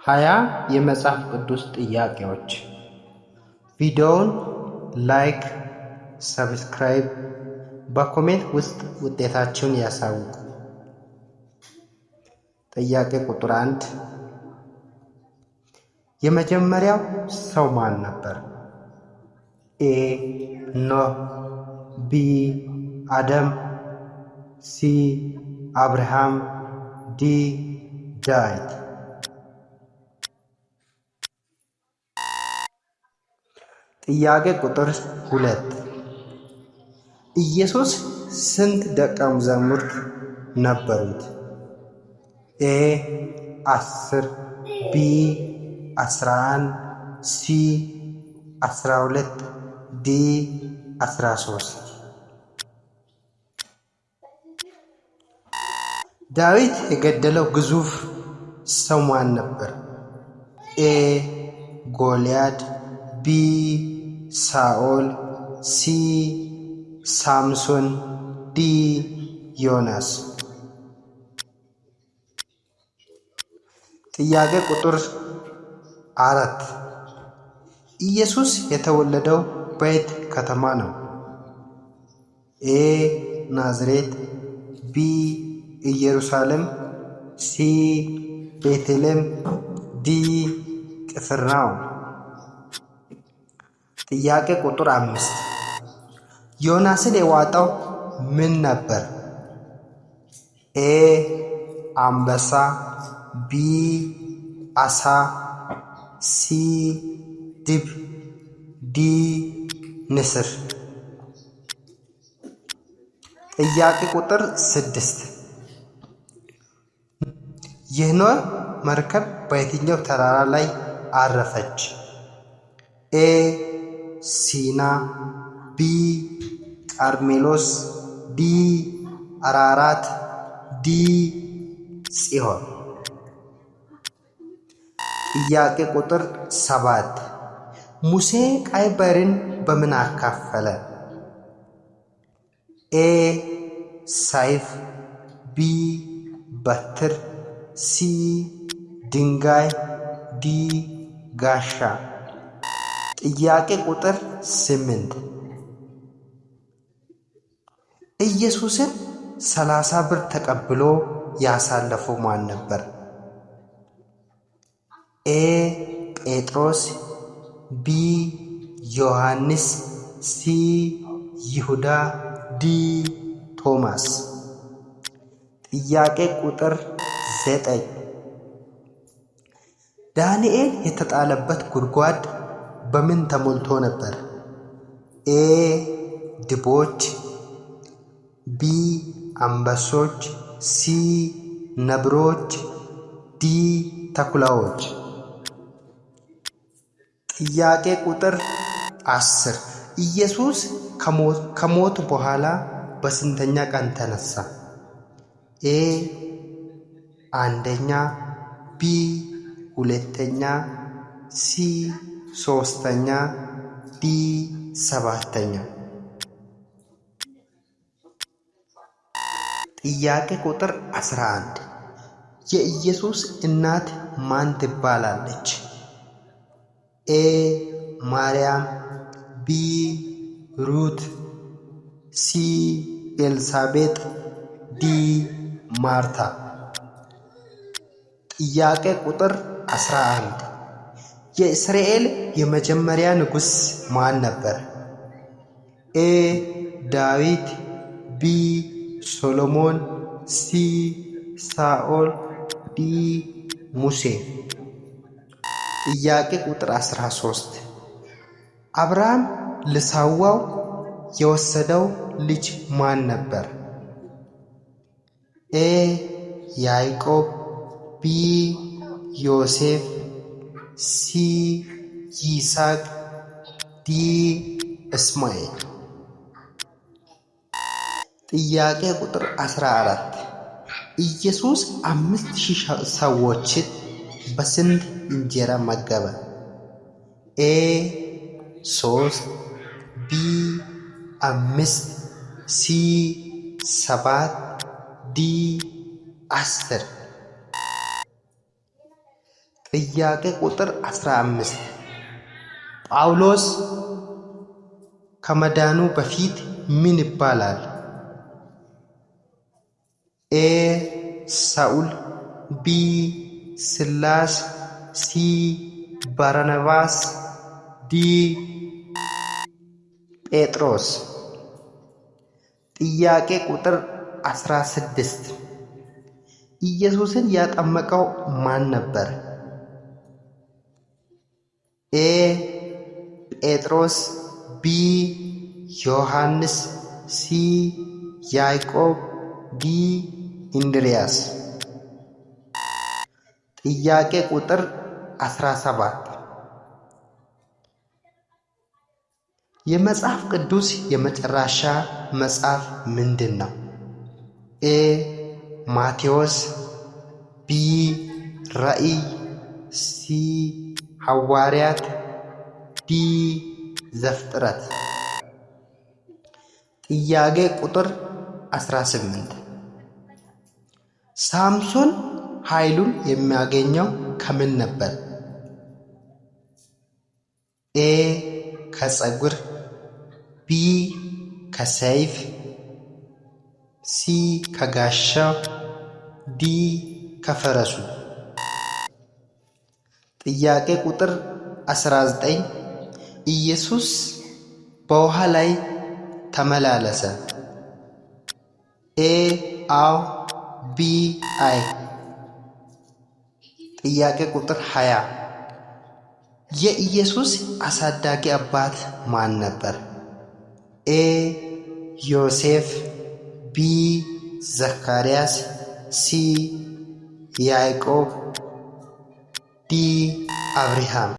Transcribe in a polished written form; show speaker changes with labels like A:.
A: 20 የመጽሐፍ ቅዱስ ጥያቄዎች። ቪዲዮውን ላይክ፣ ሰብስክራይብ፣ በኮሜንት ውስጥ ውጤታችሁን ያሳውቁ። ጥያቄ ቁጥር 1 የመጀመሪያው ሰው ማን ነበር? ኤ ኖህ፣ ቢ አደም፣ ሲ አብርሃም፣ ዲ ዳዊት። ጥያቄ ቁጥር 2 ኢየሱስ ስንት ደቀ መዛሙርት ነበሩት? ኤ 10፣ ቢ 11፣ ሲ 12፣ ዲ 13። ዳዊት የገደለው ግዙፍ ሰው ማን ነበር? ኤ ጎልያድ፣ ቢ ሳኦል፣ ሲ ሳምሶን፣ ዲ ዮናስ። ጥያቄ ቁጥር 4 ኢየሱስ የተወለደው በየት ከተማ ነው? ኤ ናዝሬት፣ ቢ ኢየሩሳሌም፣ ሲ ቤተልሔም፣ ዲ ቅፍርናሆም። ጥያቄ ቁጥር 5 ዮናስን የዋጠው ምን ነበር? ኤ አንበሳ፣ ቢ አሳ፣ ሲ ድብ፣ ዲ ንስር። ጥያቄ ቁጥር 6 የኖህ መርከብ በየትኛው ተራራ ላይ አረፈች? ኤ ሲና፣ ቢ ቀርሜሎስ፣ ዲ አራራት፣ ዲ ጽዮን። ጥያቄ ቁጥር 7 ሙሴ ቀይ ባህርን በምን አካፈለ? ኤ ሰይፍ፣ ቢ በትር፣ ሲ ድንጋይ፣ ዲ ጋሻ። ጥያቄ ቁጥር 8 ኢየሱስን 30 ብር ተቀብሎ ያሳለፈው ማን ነበር? ኤ ጴጥሮስ፣ ቢ ዮሐንስ፣ ሲ ይሁዳ፣ ዲ ቶማስ። ጥያቄ ቁጥር 9 ዳንኤል የተጣለበት ጉድጓድ በምን ተሞልቶ ነበር? ኤ ድቦች፣ ቢ አንበሶች፣ ሲ ነብሮች፣ ዲ ተኩላዎች። ጥያቄ ቁጥር 10 ኢየሱስ ከሞት በኋላ በስንተኛ ቀን ተነሳ? ኤ አንደኛ፣ ቢ ሁለተኛ፣ ሲ ሶስተኛ፣ ዲ ሰባተኛ። ጥያቄ ቁጥር 11 የኢየሱስ እናት ማን ትባላለች? ኤ ማርያም፣ ቢ ሩት፣ ሲ ኤልሳቤጥ፣ ዲ ማርታ። ጥያቄ ቁጥር 11 የእስራኤል የመጀመሪያ ንጉሥ ማን ነበር? ኤ ዳዊት፣ ቢ ሶሎሞን፣ ሲ ሳኦል፣ ዲ ሙሴ። ጥያቄ ቁጥር 13 አብርሃም ልሳዋው የወሰደው ልጅ ማን ነበር? ኤ ያዕቆብ፣ ቢ ዮሴፍ፣ ሲ ይስሐቅ፣ ዲ እስማኤል። ጥያቄ ቁጥር 14 ኢየሱስ 5000 ሰዎችን በስንት እንጀራ መገበ? ኤ 3፣ ቢ 5፣ ሲ 7፣ ዲ 10። ጥያቄ ቁጥር 15 ጳውሎስ ከመዳኑ በፊት ምን ይባላል? ኤ ሳኡል፣ ቢ ስላስ፣ ሲ ባርናባስ፣ ዲ ጴጥሮስ። ጥያቄ ቁጥር 16 ኢየሱስን ያጠመቀው ማን ነበር? ኤ ጴጥሮስ፣ ቢ ዮሐንስ፣ ሲ ያዕቆብ፣ ዲ እንድርያስ። ጥያቄ ቁጥር 17 የመጽሐፍ ቅዱስ የመጨረሻ መጽሐፍ ምንድን ነው? ኤ ማቴዎስ፣ ቢ ራእይ፣ ሲ ሐዋርያት፣ ዲ ዘፍጥረት። ጥያቄ ቁጥር 18 ሳምሶን ኃይሉን የሚያገኘው ከምን ነበር? ኤ ከፀጉር፣ ቢ ከሰይፍ፣ ሲ ከጋሻ፣ ዲ ከፈረሱ። ጥያቄ ቁጥር 19 ኢየሱስ በውሃ ላይ ተመላለሰ። ኤ አዎ፣ ቢ አይ። ጥያቄ ቁጥር 20 የኢየሱስ አሳዳጊ አባት ማን ነበር? ኤ ዮሴፍ፣ ቢ ዘካርያስ፣ ሲ ያዕቆብ፣ ዲ አብርሃም።